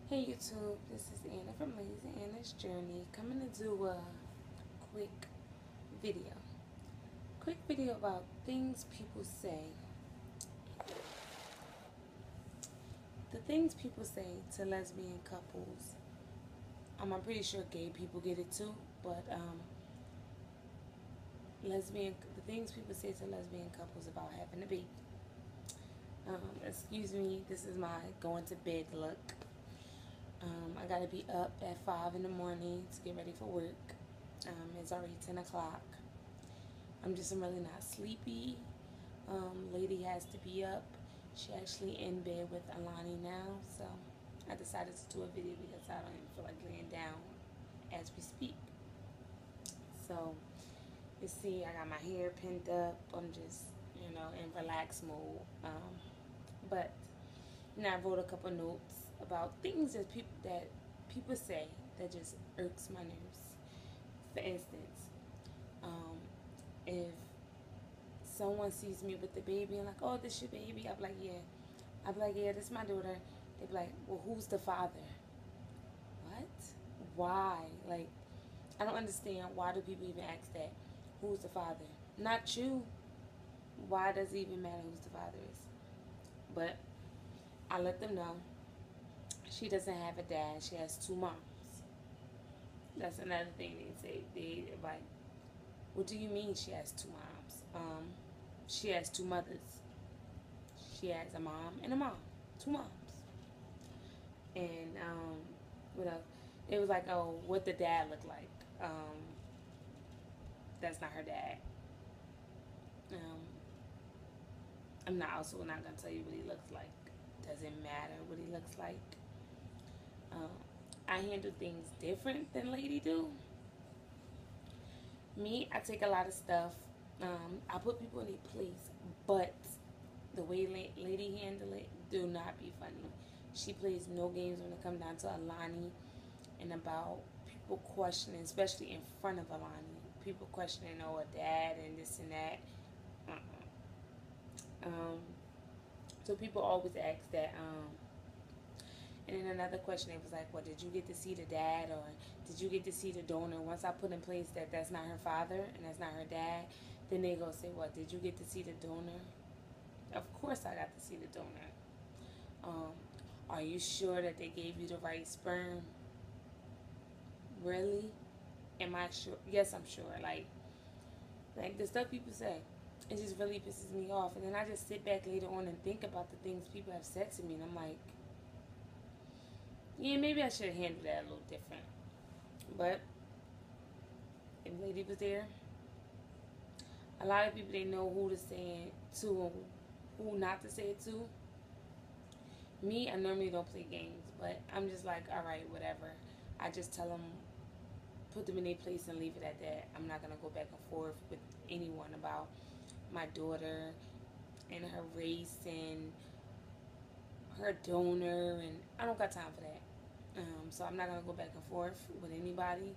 Hey YouTube, this is Anna from Lladee&Anna's Journey, coming to do a quick video. Quick video about things people say. The things people say to lesbian couples. I'm pretty sure gay people get it too, but the things people say to lesbian couples about having a baby. Excuse me, this is my going to bed look. I gotta be up at 5 in the morning to get ready for work. It's already 10 o'clock. I'm really not sleepy. Lady has to be up. She actually in bed with Alani now, so I decided to do a video because I don't even feel like laying down as we speak. So you see, I got my hair pinned up. I'm just, in relaxed mode. But I wrote a couple notes about things that people say that just irks my nerves. For instance, if someone sees me with the baby and like, oh, this your baby, I'm like, yeah. I'm like, yeah, this is my daughter. They be like, well, who's the father? What? Why? Like, I don't understand. Why do people even ask that? Who's the father? Not you. Why does it even matter who's the father is? But I let them know she doesn't have a dad. She has two moms. That's another thing they say. They like, what do you mean she has two moms? She has two mothers. She has a mom and a mom. Two moms. And what else? It was like, oh, what the dad look like? That's not her dad. Um, I'm not gonna tell you what he looks like. Doesn't matter what he looks like. Um, I handle things different than Lady do. Me, I take a lot of stuff. I put people in their place, but the way Lady handle it do not be funny. She plays no games when it comes down to Alani and about people questioning, especially in front of Alani. People questioning, oh, a dad and this and that. So people always ask that. And then another question, it was like, well, did you get to see the dad, or did you get to see the donor? Once I put in place that that's not her father and that's not her dad, then they go say, well, did you get to see the donor? Of course I got to see the donor. Are you sure that they gave you the right sperm? Really? Am I sure? Yes, I'm sure. Like the stuff people say, it just really pisses me off. And then I just sit back later on and think about the things people have said to me, and I'm like, yeah, maybe I should have handled that a little different. But if Lady was there, a lot of people, they know who to say it to and who not to say it to. Me, I normally don't play games, but I'm just like, all right, whatever. I just tell them, put them in their place and leave it at that. I'm not going to go back and forth with anyone about my daughter and her race and her donor, and I don't got time for that. So I'm not going to go back and forth with anybody.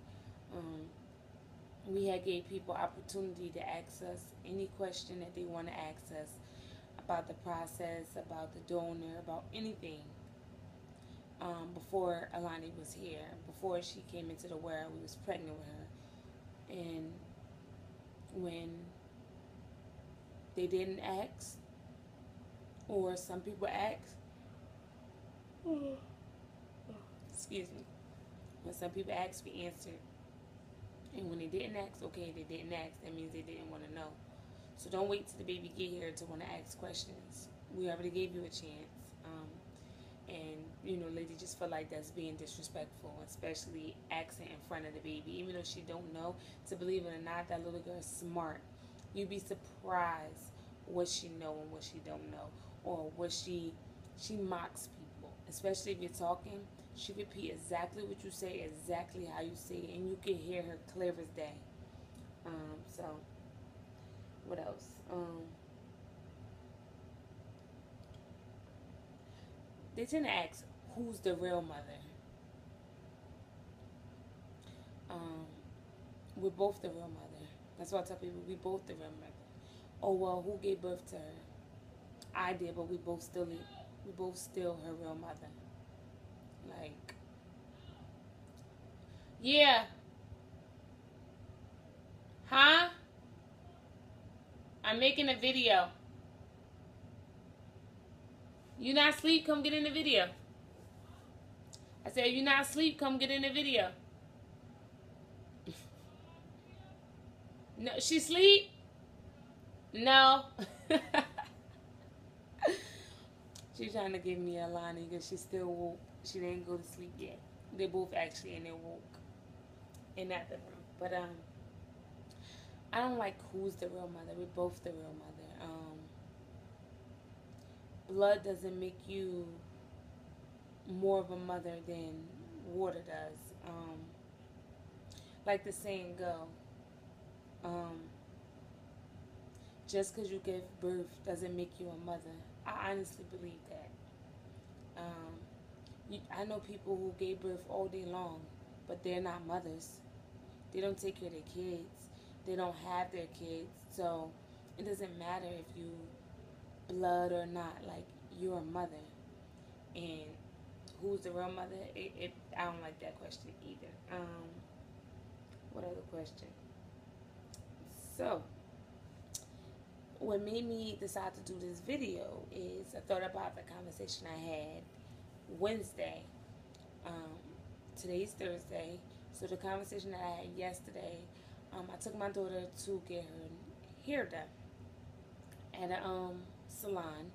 We had gave people opportunity to ask us any question that they want to ask us about the process, about the donor, about anything. Before Alani was here, before she came into the world, we was pregnant with her. And when they didn't ask, or some people asked, excuse me, when some people asked, we answered. And when they didn't ask, okay, they didn't ask. That means they didn't want to know. So don't wait till the baby get here to want to ask questions. We already gave you a chance. And lady just feel like that's being disrespectful, especially asking in front of the baby. Even though she don't know, to believe it or not, that little girl's smart. You'd be surprised what she know and what she don't know. Or what she mocks people. Especially if you're talking, she repeat exactly what you say, exactly how you say it, and you can hear her clear as day. So what else? They tend to ask, who's the real mother? We're both the real mother. That's why I tell people, we both the real mother. Oh, well, who gave birth to her? I did, but we both still her real mother. Like, yeah. Huh? I'm making a video. You not asleep? Come get in the video. I said, you not asleep? Come get in the video. No, she sleep? No. She's trying to give me a line because she's still woke. She didn't go to sleep yet. They both actually in there woke in that room. But I don't like who's the real mother. We're both the real mother. Blood doesn't make you more of a mother than water does. Like the saying go, um, just because you give birth doesn't make you a mother. I honestly believe that. I know people who gave birth all day long, but they're not mothers. They don't take care of their kids. They don't have their kids. So it doesn't matter if you blood or not. Like, you're a mother. And who's the real mother? I don't like that question either. What other question? So, what made me decide to do this video is I thought about the conversation I had Wednesday. Today's Thursday. So the conversation that I had yesterday, I took my daughter to get her hair done at a salon,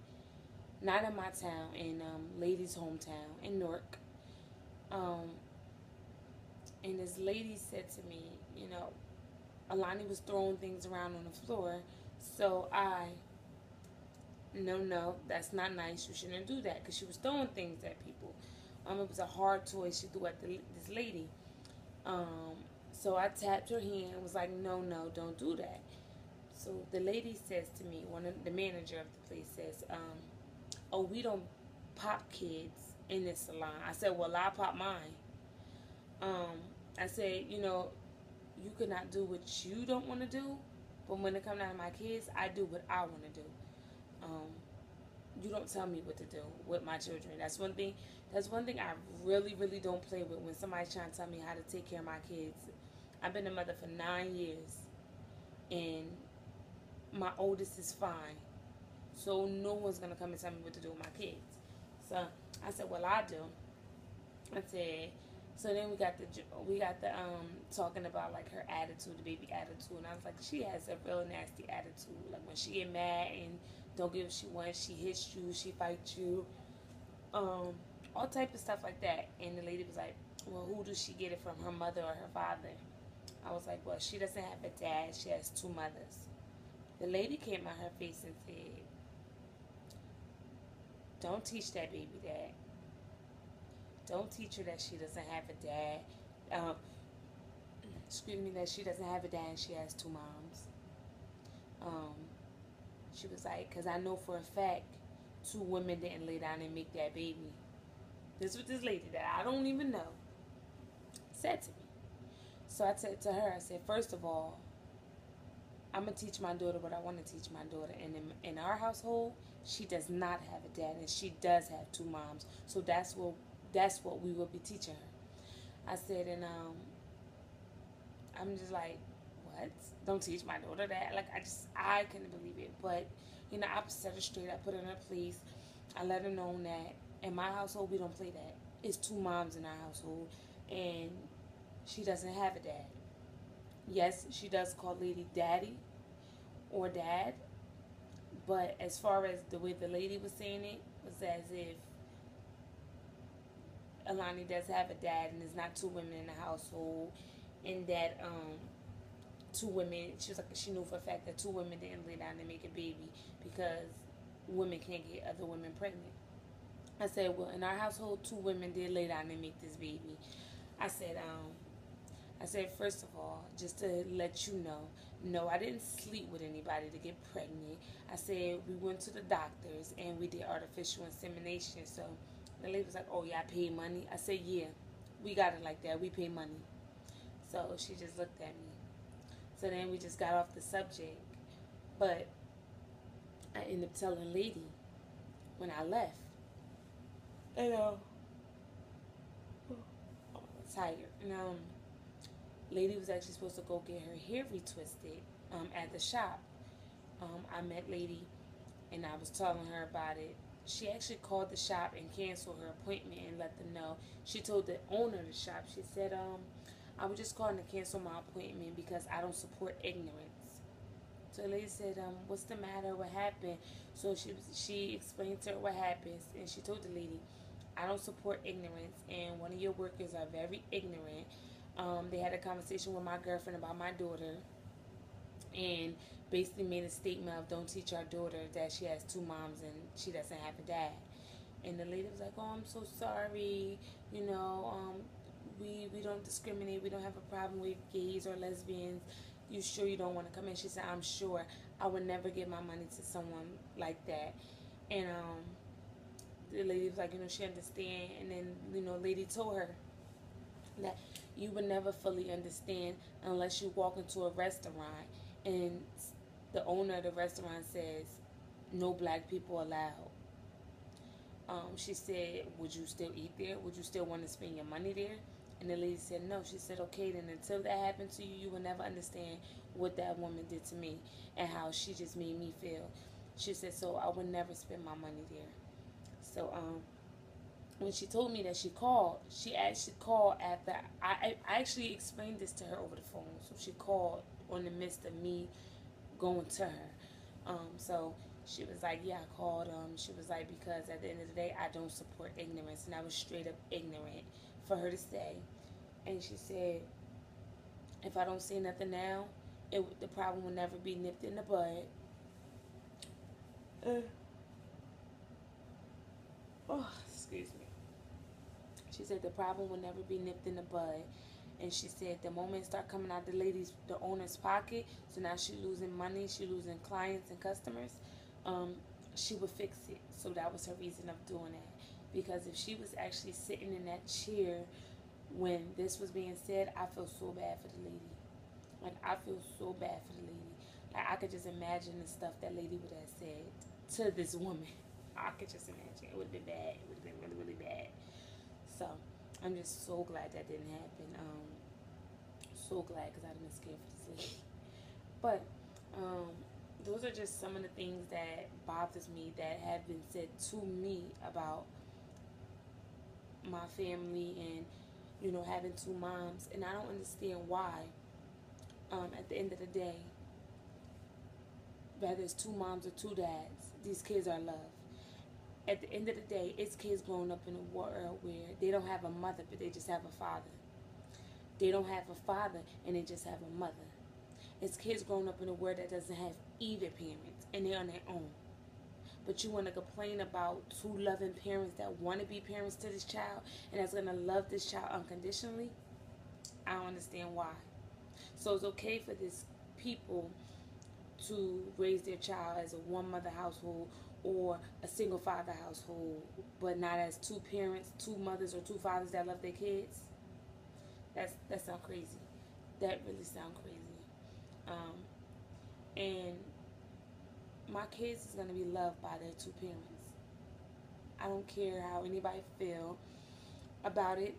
not in my town, in lady's hometown in Newark. And this lady said to me, you know, Alani was throwing things around on the floor, so no, that's not nice. You shouldn't do that, because she was throwing things at people. It was a hard toy she threw at this lady. So I tapped her hand and was like, no, don't do that. So the lady says to me, the manager of the place says, oh, we don't pop kids in this salon. I said, well, I pop mine. I said, you could not do what you don't want to do, but when it comes down to my kids, I do what I want to do. You don't tell me what to do with my children. That's one thing I really, really don't play with, when somebody's trying to tell me how to take care of my kids. I've been a mother for 9 years, and my oldest is fine. So no one's going to come and tell me what to do with my kids. So I said, well, I do. I said, so then we got the talking about, like, her attitude, the baby attitude. And I was like, she has a real nasty attitude. Like, when she get mad and don't get what she wants, she hits you, she fights you, all type of stuff like that. And the lady was like, well, who does she get it from, her mother or her father? I was like, well, she doesn't have a dad, she has 2 mothers. The lady came out her face and said, don't teach that baby that. Don't teach her that she doesn't have a dad. That she doesn't have a dad and she has 2 moms. She was like, because I know for a fact 2 women didn't lay down and make that baby. This was this lady that I don't even know said to me. So I said to her, I said, first of all, I'm going to teach my daughter what I want to teach my daughter. And in our household, she does not have a dad, and she does have 2 moms. So that's what we will be teaching her. I said, and I'm just like, what? Don't teach my daughter that? Like, I couldn't believe it. But, I set her straight. I put her in her place. I let her know that in my household, we don't play that. It's 2 moms in our household, and she doesn't have a dad. Yes, she does call Lady daddy or dad, but as far as the way the lady was saying it, was as if Alani does have a dad, and there's not 2 women in the household, and that 2 women, she was like, she knew for a fact that 2 women didn't lay down and make a baby because women can't get other women pregnant. I said, well, in our household, 2 women did lay down and make this baby. I said, first of all, just to let you know, no, I didn't sleep with anybody to get pregnant. I said, we went to the doctors and we did artificial insemination. So the lady was like, oh, yeah, I paid money. I said, yeah, we got it like that. We pay money. So she just looked at me. So then we just got off the subject. But I ended up telling Lady when I left, tired. And lady was actually supposed to go get her hair retwisted at the shop. I met lady and I was telling her about it. She actually called the shop and canceled her appointment and let them know. She told the owner of the shop, she said, I was just calling to cancel my appointment because I don't support ignorance. So the lady said, what's the matter? What happened? So she explained to her what happened, and she told the lady, I don't support ignorance, and one of your workers are very ignorant. They had a conversation with my girlfriend about my daughter, and basically made a statement of don't teach our daughter that she has two moms and she doesn't have a dad. And the lady was like, oh, I'm so sorry, you know, we don't discriminate, we don't have a problem with gays or lesbians. You sure you don't want to come in? She said, I'm sure. I would never give my money to someone like that. And the lady was like, you know, she understand. And then, you know, lady told her that you would never fully understand unless you walk into a restaurant and the owner of the restaurant says no black people allowed. She said, would you still eat there? Would you still want to spend your money there? And the lady said no. She said, okay, then until that happened to you, you will never understand what that woman did to me and how she just made me feel. She said, so I would never spend my money there. So when she told me that she actually called after I actually explained this to her over the phone. So she called on the midst of me going to her. So she was like, yeah, I called. She was like, because at the end of the day, I don't support ignorance. And I was straight up ignorant for her to say. And she said, if I don't say nothing now, the problem will never be nipped in the bud. Excuse me. She said the problem will never be nipped in the bud. And she said the moment it start coming out the owner's pocket, so now she losing money, she losing clients and customers, she would fix it. So that was her reason of doing that. Because if she was actually sitting in that chair when this was being said, I feel so bad for the lady. Like, I feel so bad for the lady. Like, I could just imagine the stuff that lady would have said to this woman. I could just imagine. It would have been bad. It would have been really, really bad. So, I'm just so glad that didn't happen. So glad, because I'd have been scared for this lady. But, those are just some of the things that bothers me that have been said to me about my family and, you know, having two moms. And I don't understand why, at the end of the day, whether it's two moms or two dads, these kids are loved. At the end of the day, it's kids growing up in a world where they don't have a mother, but they just have a father. They don't have a father, and they just have a mother. It's kids growing up in a world that doesn't have either parents, and they're on their own. But you want to complain about two loving parents that want to be parents to this child and that's going to love this child unconditionally? I don't understand why. So it's okay for these people to raise their child as a one-mother household or a single-father household, but not as two parents, two mothers, or two fathers that love their kids? That sounds crazy. That really sounds crazy. And my kids is going to be loved by their two parents. I don't care how anybody feel about it,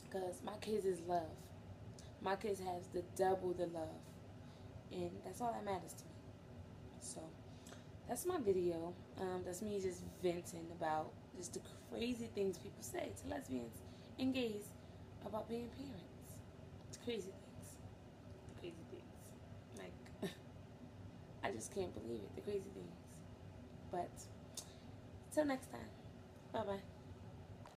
because my kids is love. My kids has the double the love, and that's all that matters to me. So that's my video. That's me just venting about just the crazy things people say to lesbians and gays about being parents. It's crazy things. The crazy things. Like, I just can't believe it. The crazy things. But till next time. Bye bye.